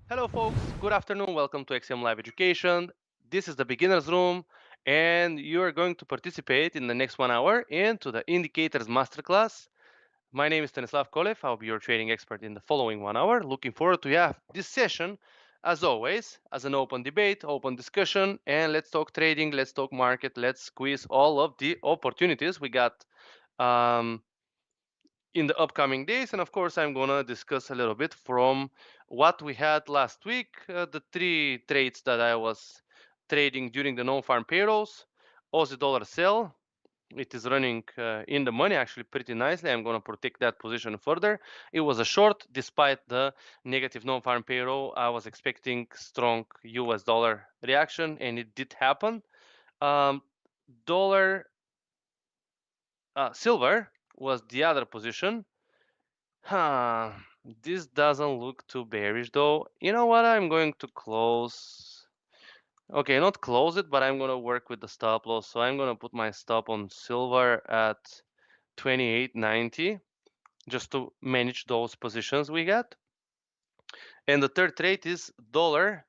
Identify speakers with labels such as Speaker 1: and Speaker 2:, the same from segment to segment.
Speaker 1: Hello, folks. Good afternoon. Welcome to XM Live Education. This is the beginner's room, and you are going to participate in the next 1 hour into the Indicators Masterclass. My name is Stanislav Kolev. I'll be your trading expert in the following 1 hour. Looking forward to have this session, as always, as an open debate, open discussion, and let's talk trading, let's talk market, let's squeeze all of the opportunities we got um, in the upcoming days. And of course, I'm going to discuss a little bit from what we had last week, the three trades that I was trading during the non-farm payrolls. Aussie dollar sell. It is running in the money actually pretty nicely. I'm going to protect that position further. It was a short despite the negative non-farm payroll. I was expecting strong US dollar reaction and it did happen. Um, dollar silver was the other position. Huh, this doesn't look too bearish though. You know what? I'm going to close. Okay, not close it, but I'm gonna work with the stop loss. So I'm gonna put my stop on silver at 28.90 just to manage those positions we got. And the third trade is dollar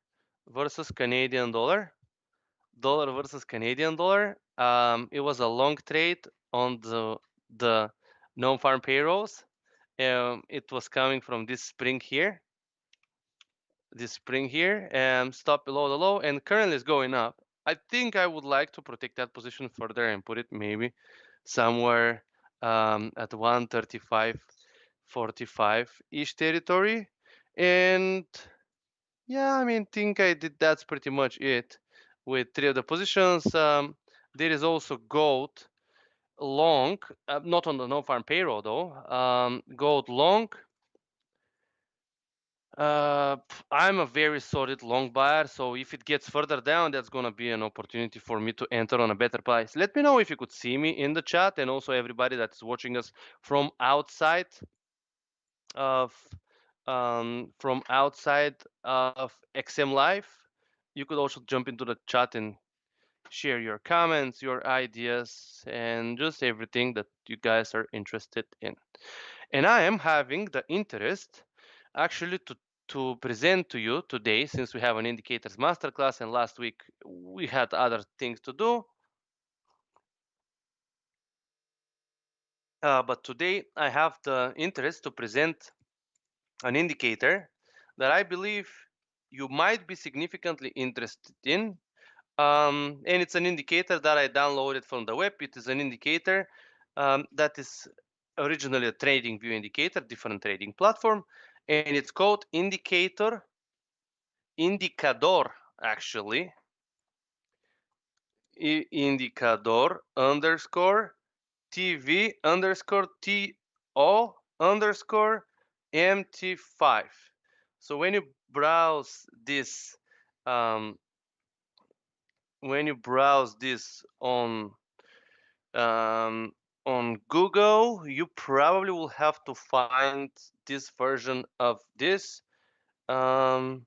Speaker 1: versus Canadian dollar. Dollar versus Canadian dollar. It was a long trade on the non-farm payrolls. It was coming from this spring here, and stop below the low, and currently is going up. I think I would like to protect that position further and put it maybe somewhere at 135.45 ish territory. And yeah, I mean, think I did. That's pretty much it with three of the positions. There is also gold long, not on the non-farm payroll though. Gold long. I'm a very solid long buyer, so if it gets further down, that's gonna be an opportunity for me to enter on a better price. Let me know if you could see me in the chat, and also everybody that's watching us from outside of XM Live. You could also jump into the chat and share your comments, your ideas, and just everything that you guys are interested in. And I am having the interest actually to present to you today, since we have an indicators masterclass and last week we had other things to do. But today I have the interest to present an indicator that I believe you might be significantly interested in. And it's an indicator that I downloaded from the web. It is an indicator that is originally a trading view indicator, different trading platform, and it's called indicador actually, indicador underscore TV underscore TO underscore MT5. So um, when you browse this um, on Google, you probably will have to find this version of this. Um,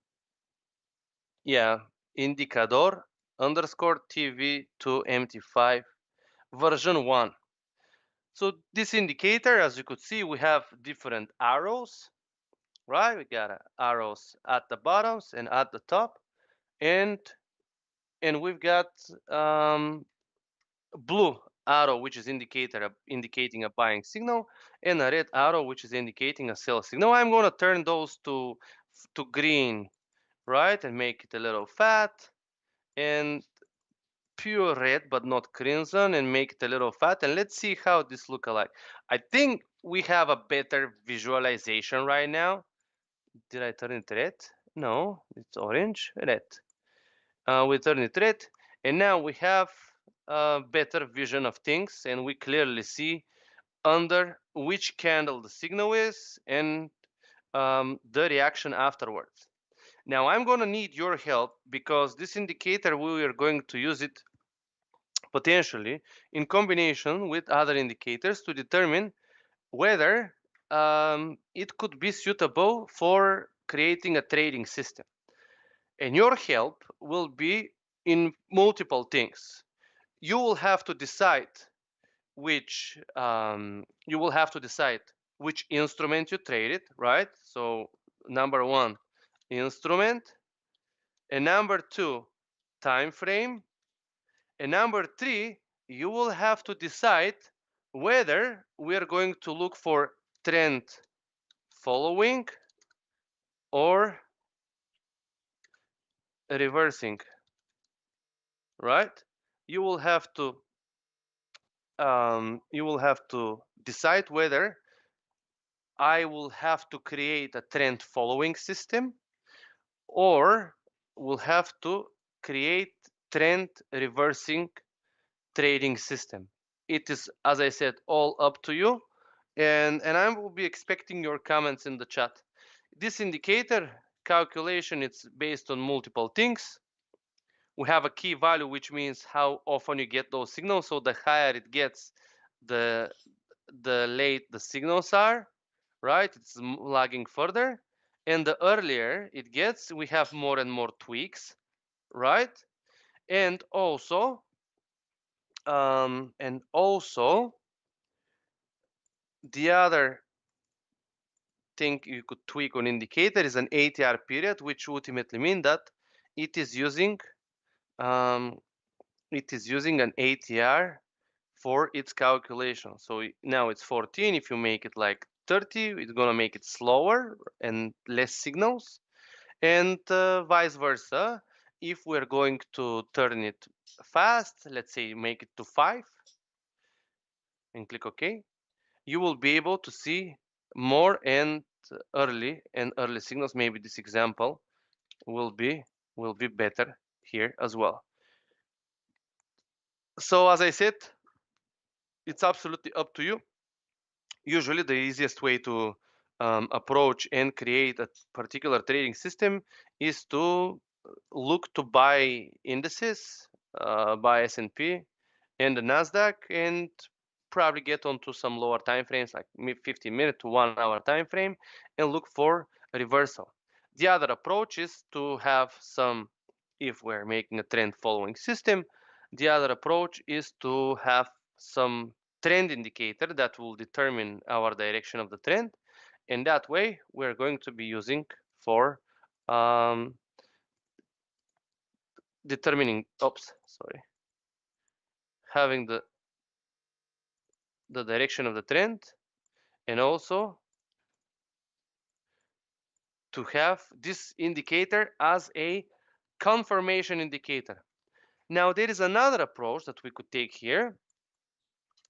Speaker 1: yeah, indicador underscore TV to MT5 version 1. So this indicator, as you could see, we have different arrows, right? We got arrows at the bottoms and at the top, and we've got blue arrow, which is indicating a buying signal, and a red arrow, which is indicating a sell signal. I'm going to turn those to green, right, and make it a little fat, and pure red but not crimson, and make it a little fat, and let's see how this look alike. I think we have a better visualization right now. Did I turn it red? No, it's orange, red. We turn it red, and now we have a better vision of things, and we clearly see under which candle the signal is and the reaction afterwards. Now I'm going to need your help because this indicator, we are going to use it potentially in combination with other indicators to determine whether it could be suitable for creating a trading system. And your help will be in multiple things. You will have to decide which instrument you traded, right? So number one, instrument, and number 2, time frame, and number 3, you will have to decide whether we are going to look for trend following or reversing, right? You will have to decide whether I will have to create a trend following system or will have to create trend reversing trading system. It is, as I said, all up to you, and I will be expecting your comments in the chat. This indicator calculation, it's based on multiple things. We have a key value, which means how often you get those signals. So the higher it gets, the late the signals are, right? It's lagging further, and the earlier it gets, we have more and more tweaks, right? And also the other thing you could tweak on indicator is an ATR period, which ultimately mean that it is using um, an ATR for its calculation. So now it's 14. If you make it like 30, it's gonna make it slower and less signals, and vice versa. If we're going to turn it fast, let's say make it to 5 and click OK, you will be able to see more and early signals. Maybe this example will be better here as well. So as I said, it's absolutely up to you. Usually the easiest way to approach and create a particular trading system is to look to buy indices, buy S&P and the Nasdaq, and probably get onto some lower time frames like 15-minute to 1 hour time frame and look for a reversal. The other approach is to have some, if we're making a trend following system, the other approach is to have some trend indicator that will determine our direction of the trend, and that way we're going to be using for um, determining, having the direction of the trend, and also to have this indicator as a confirmation indicator. Now there is another approach that we could take here,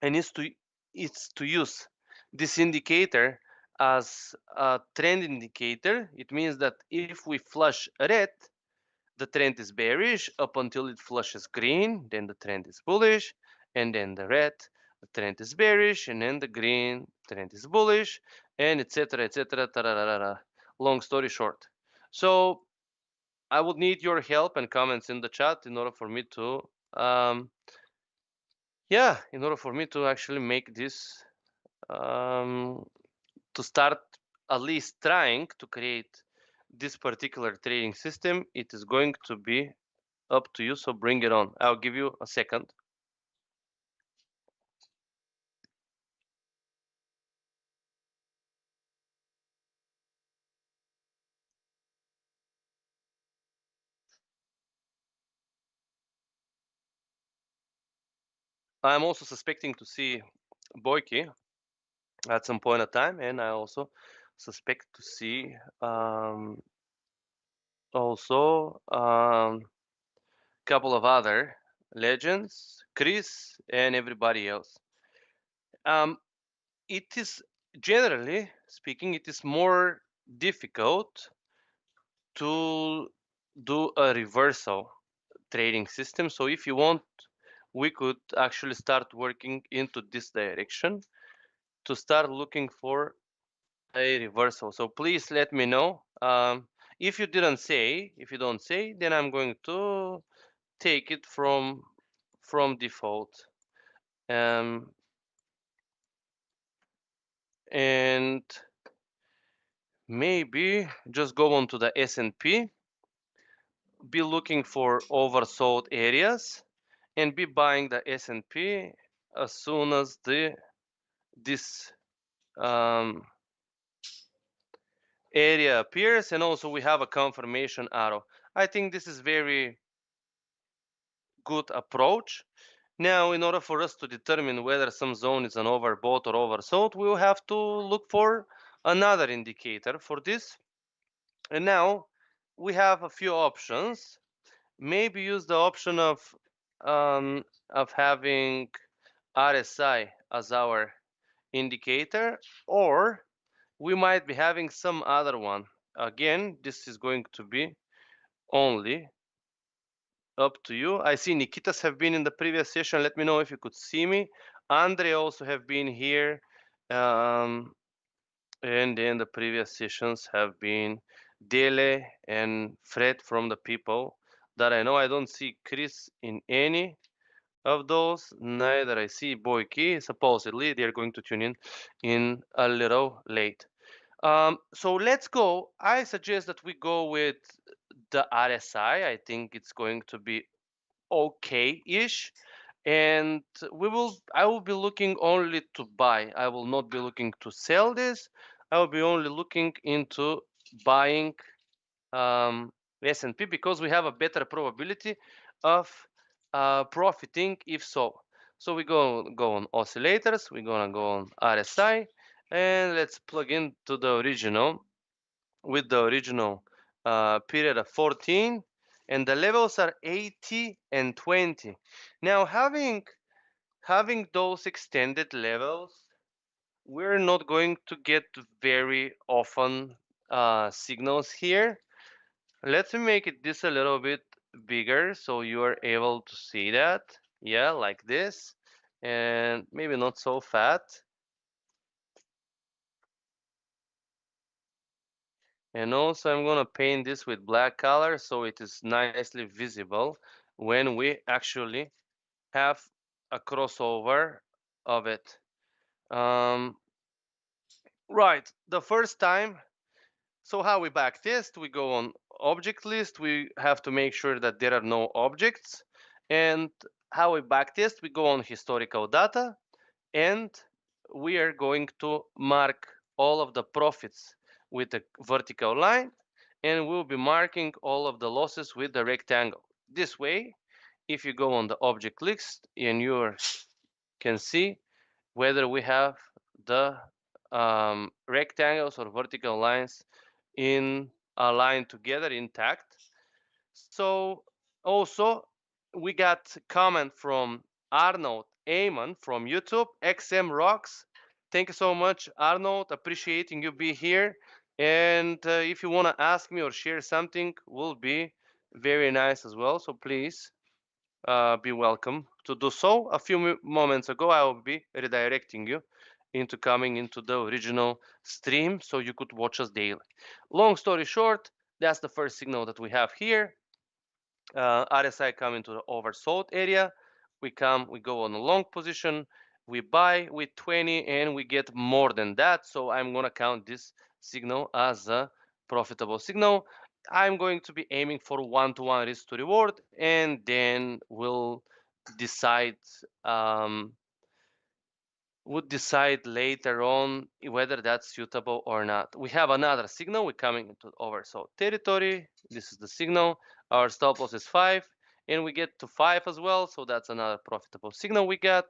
Speaker 1: and it's to use this indicator as a trend indicator. It means that if we flush red, the trend is bearish up until it flushes green, then the trend is bullish, and then the red, the trend is bearish, and then the green trend is bullish, and etc., etc. Long story short. So I would need your help and comments in the chat in order for me to actually make this, to start at least trying to create this particular trading system. It is going to be up to you, so bring it on. I'll give you a second. I'm also suspecting to see Boyki at some point of time, and I also suspect to see also couple of other legends, Chris and everybody else. It is, generally speaking, it is more difficult to do a reversal trading system. So if you want, we could actually start working into this direction to start looking for a reversal. So please let me know. If you don't say, then I'm going to take it from default. And maybe just go on to the S&P, be looking for oversold areas, and be buying the S&P as soon as this area appears, and also we have a confirmation arrow. I think this is very good approach. Now, in order for us to determine whether some zone is an overbought or oversold, we will have to look for another indicator for this. And now we have a few options. Maybe use the option of having RSI as our indicator, or we might be having some other one. Again, this is going to be only up to you. I see Nikitas have been in the previous session. Let me know if you could see me. Andre also have been here. Um, and then the previous sessions have been Dele and Fred from the people that I know. I don't see Chris in any of those. Neither I see Boyki. Supposedly they're going to tune in a little late. So let's go. I suggest that we go with the RSI. I think it's going to be okay-ish, and I will be looking only to buy. I will not be looking to sell this. I will be only looking into buying S&P because we have a better probability of profiting if so. So we go on oscillators, we're gonna go on RSI, and let's plug into the original with the original period of 14, and the levels are 80 and 20. Now, having those extended levels, we're not going to get very often signals here. Let me make it this a little bit bigger so you are able to see that. Yeah, like this, and maybe not so fat. And also I'm gonna paint this with black color so it is nicely visible when we actually have a crossover of it. Right, the first time. So how we backtest? We go on object list. We have to make sure that there are no objects. And how we backtest? We go on historical data, and we are going to mark all of the profits with a vertical line, and we'll be marking all of the losses with the rectangle. This way, if you go on the object list and you can see whether we have the rectangles or vertical lines in aligned together intact. So also we got comment from Arnold Amon from YouTube, XM Rocks. Thank you so much, Arnold. Appreciating you be here. And if you want to ask me or share something, will be very nice as well. So please be welcome to do so. A few moments ago, I will be redirecting you into coming into the original stream so you could watch us daily. Long story short, that's the first signal that we have here. RSI coming to the oversold area. We go on a long position. We buy with 20 and we get more than that. So I'm going to count this signal as a profitable signal. I'm going to be aiming for one-to-one risk to reward, and then we'll decide um, would decide later on whether that's suitable or not. We have another signal. We're coming into oversold territory. This is the signal. Our stop loss is 5, and we get to 5 as well. So that's another profitable signal we got.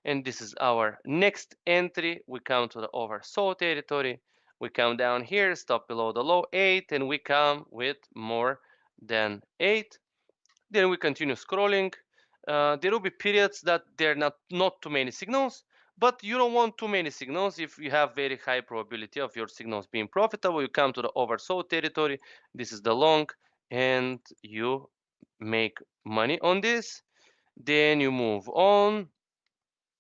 Speaker 1: And this is our next entry. We come to the oversold territory. We come down here, stop below the low 8, and we come with more than 8. Then we continue scrolling. There will be periods that there are not too many signals, but you don't want too many signals. If you have very high probability of your signals being profitable, you come to the oversold territory. This is the long, and you make money on this. Then you move on,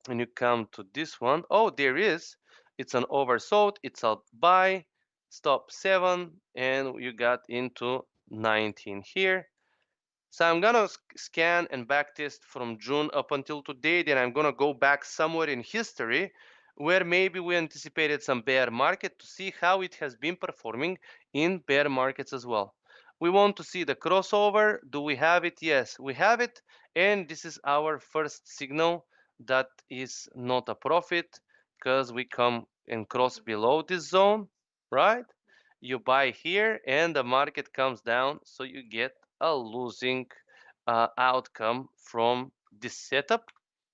Speaker 1: and you come to this one. Oh, there is. It's an oversold. It's a buy. Stop 7, and you got into 19 here. So I'm gonna scan and backtest from June up until today. Then I'm gonna go back somewhere in history where maybe we anticipated some bear market to see how it has been performing in bear markets as well. We want to see the crossover. Do we have it? Yes, we have it. And this is our first signal that is not a profit because we come and cross below this zone, right? you buy here and the market comes down, so you get a losing outcome from this setup.